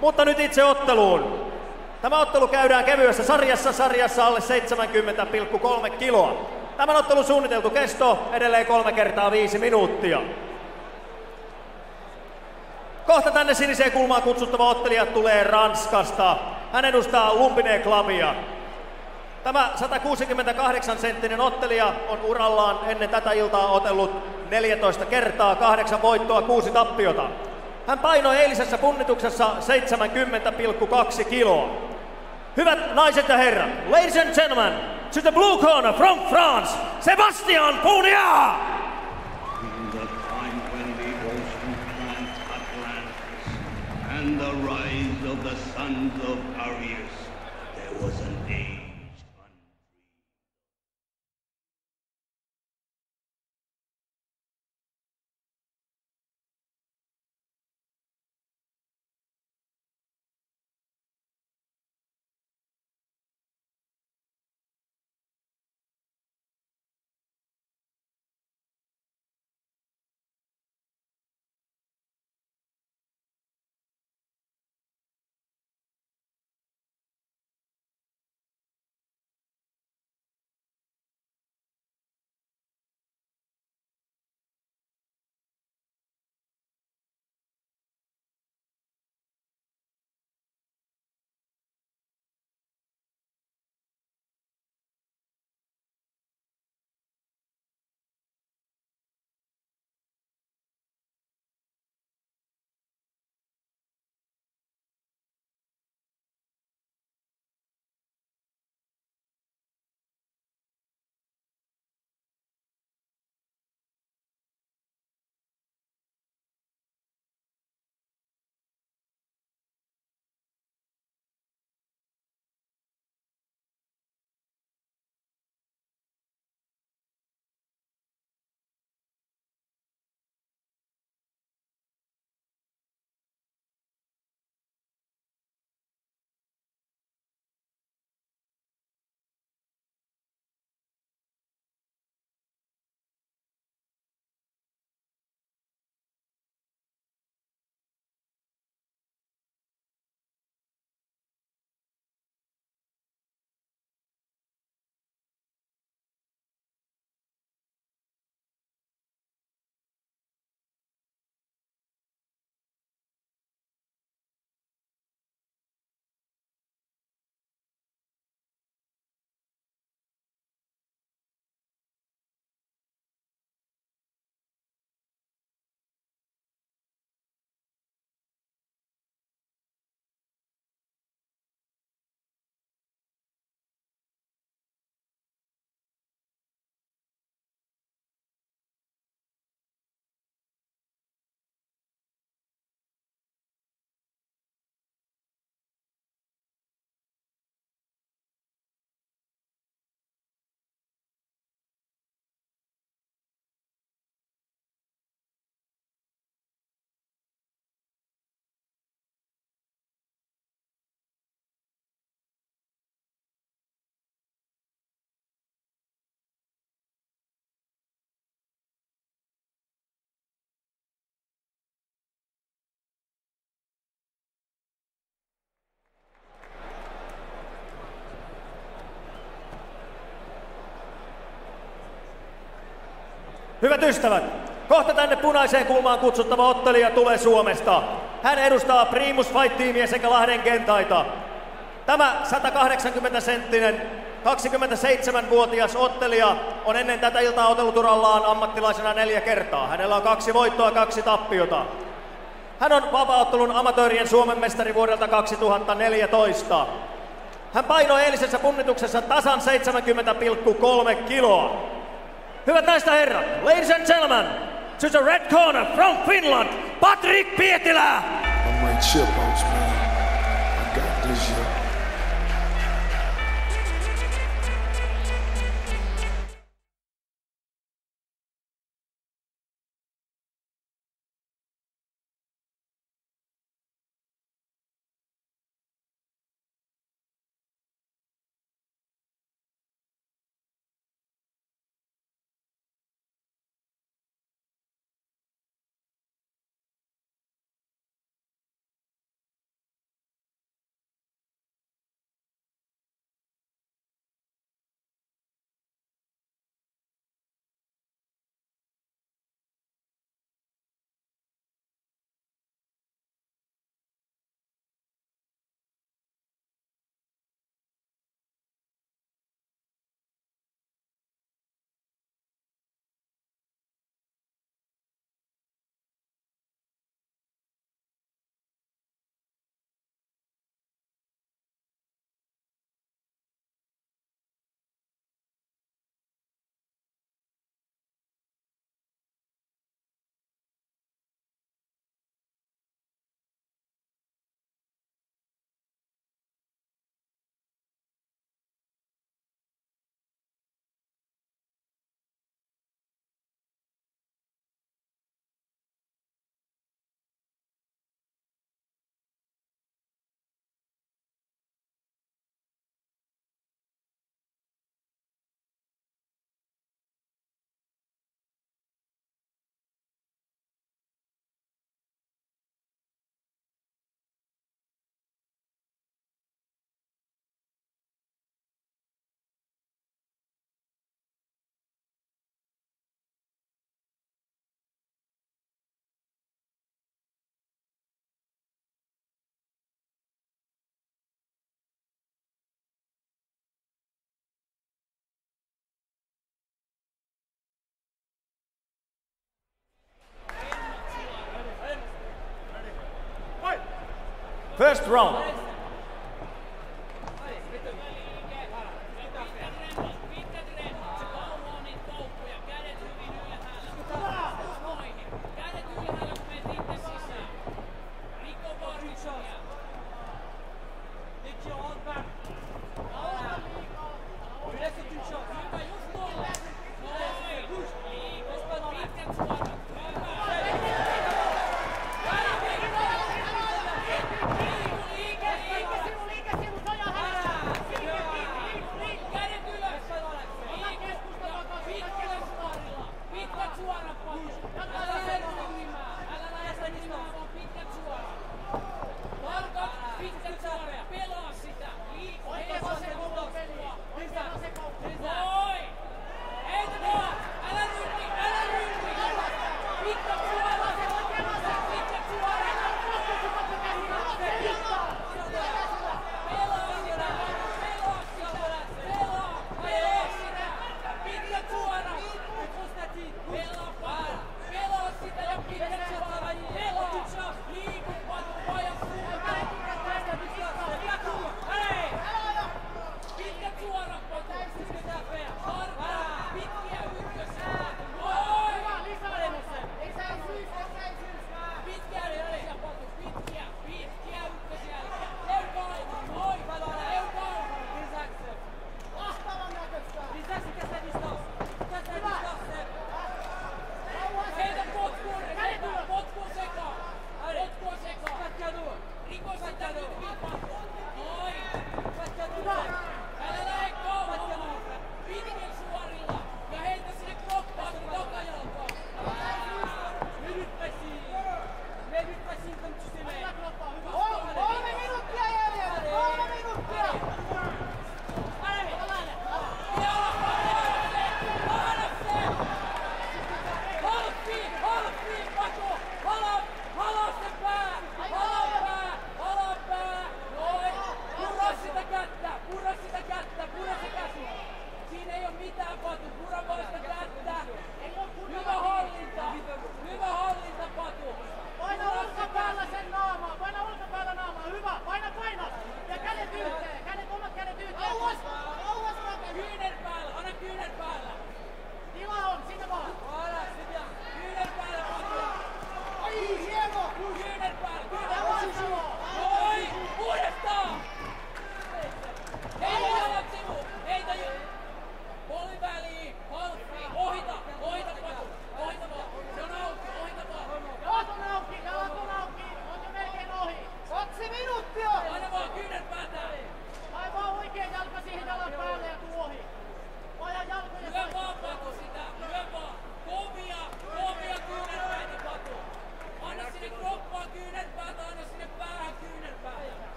Mutta nyt itse otteluun. Tämä ottelu käydään kevyessä sarjassa alle 70,3 kiloa. Tämän ottelun suunniteltu kesto edelleen 3 kertaa 5 minuuttia. Kohta tänne siniseen kulmaan kutsuttava ottelija tulee Ranskasta. Hän edustaa Lumpinee Clubia. Tämä 168-senttinen ottelija on urallaan ennen tätä iltaa otellut 14 kertaa, 8 voittoa, 6 tappiota. Hän painoi eilisessä punnituksessa 70,2 kiloa. Hyvät naiset ja herrat, ladies and gentlemen, to the blue corner from France, Sébastien Pougnard! In the time when the ocean plants Atlantis and the rise of the sons of Arius, there was an age. Hyvät ystävät, kohta tänne punaiseen kulmaan kutsuttava ottelija tulee Suomesta. Hän edustaa Primus Fight-tiimiä sekä Lahden Gentaita. Tämä 180-senttinen, 27-vuotias ottelija on ennen tätä iltaa otellut urallaan ammattilaisena 4 kertaa. Hänellä on 2 voittoa, 2 tappiota. Hän on vapaaottelun amatöörien Suomen mestari vuodelta 2014. Hän painoi eilisessä punnituksessa tasan 70,3 kiloa. Hyvät naiset ja herrat, ladies and gentlemen, to the red corner from Finland, Patrik Pietilä! I'm like chip outs, man. I got this, yo. First round.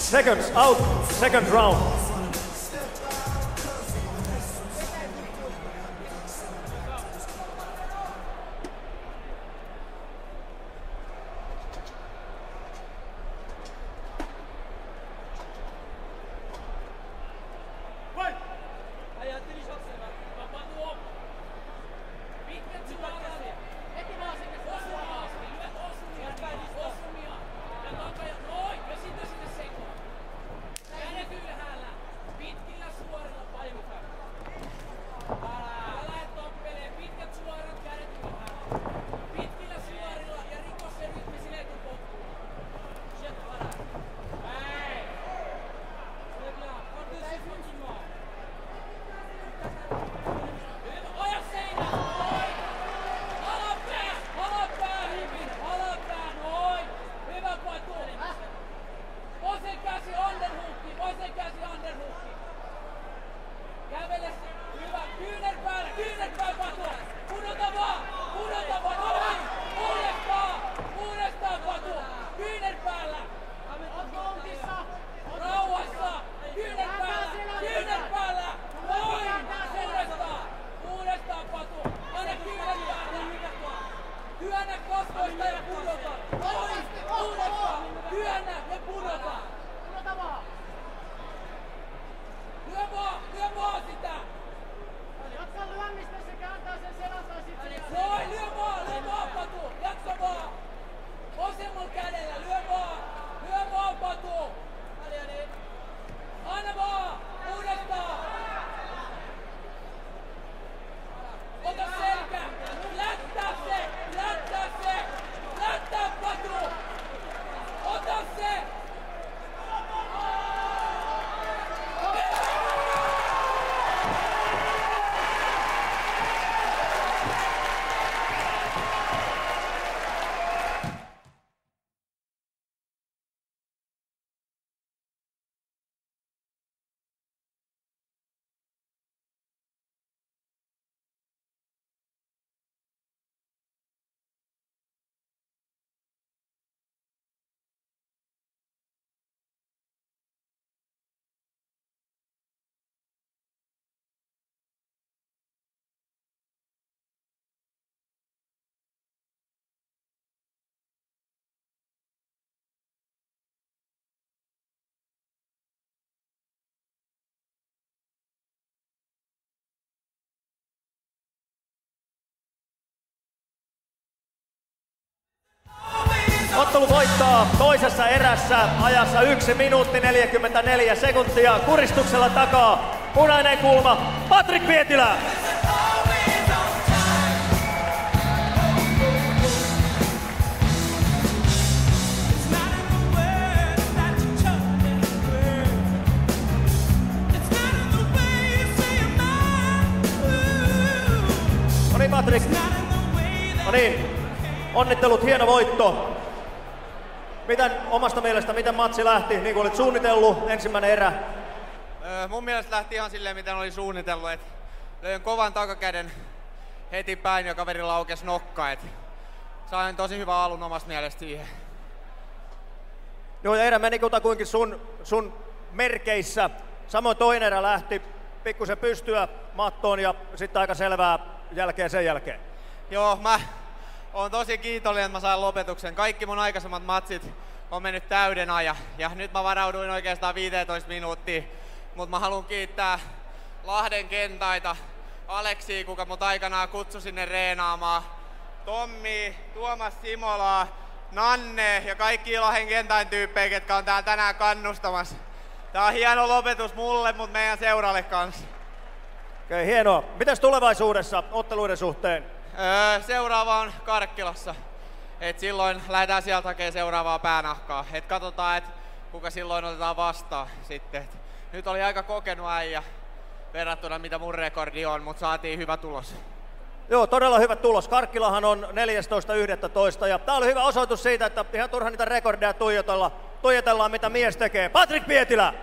Seconds out, second round. Ottelu voittaa toisessa erässä ajassa 1 minuutti 44 sekuntia. Kuristuksella takaa punainen kulma Patrik Pietilä. No niin Patrik. No niin. Onnittelut, hieno voitto. Miten omasta mielestä, miten matsi lähti, niin kuin olit suunnitellut, ensimmäinen erä? Mun mielestä lähti ihan silleen, miten oli suunnitellut. Et löin kovan takakäden heti päin ja kaverilla aukesi nokka. Et sain tosi hyvän alun omasta mielestä siihen. Joo, ja erä meni kutakuinkin sun merkeissä. Samoin toinen erä lähti pikkusen pystyä mattoon ja sitten aika selvää jälkeen sen jälkeen. Joo, mä oon tosi kiitollinen, että mä sain lopetuksen. Kaikki mun aikaisemmat matsit on mennyt täyden ajan ja nyt mä varauduin oikeastaan 15 minuuttia. Mutta mä haluan kiittää Lahden kentaita, Aleksi, kuka mut aikanaan kutsui sinne reenaamaan, Tommi, Tuomas Simolaa, Nanne ja kaikki Lahden kentain tyyppejä, ketkä on täällä tänään kannustamassa. Tää on hieno lopetus mulle, mut meidän seuralle kanssa. Okei, hienoa. Mitäs tulevaisuudessa otteluiden suhteen? Seuraava on Karkkilassa. Et silloin lähdetään sieltä hakemaan seuraavaa päänahkaa. Et katsotaan, et kuka silloin otetaan vastaan sitten. Et nyt oli aika kokenut äijä verrattuna mitä mun rekordi on, mutta saatiin hyvä tulos. Joo, todella hyvä tulos. Karkkilahan on 14.11. ja tää oli hyvä osoitus siitä, että ihan turha niitä rekordeja tuijotellaan mitä mies tekee. Patrik Pietilä!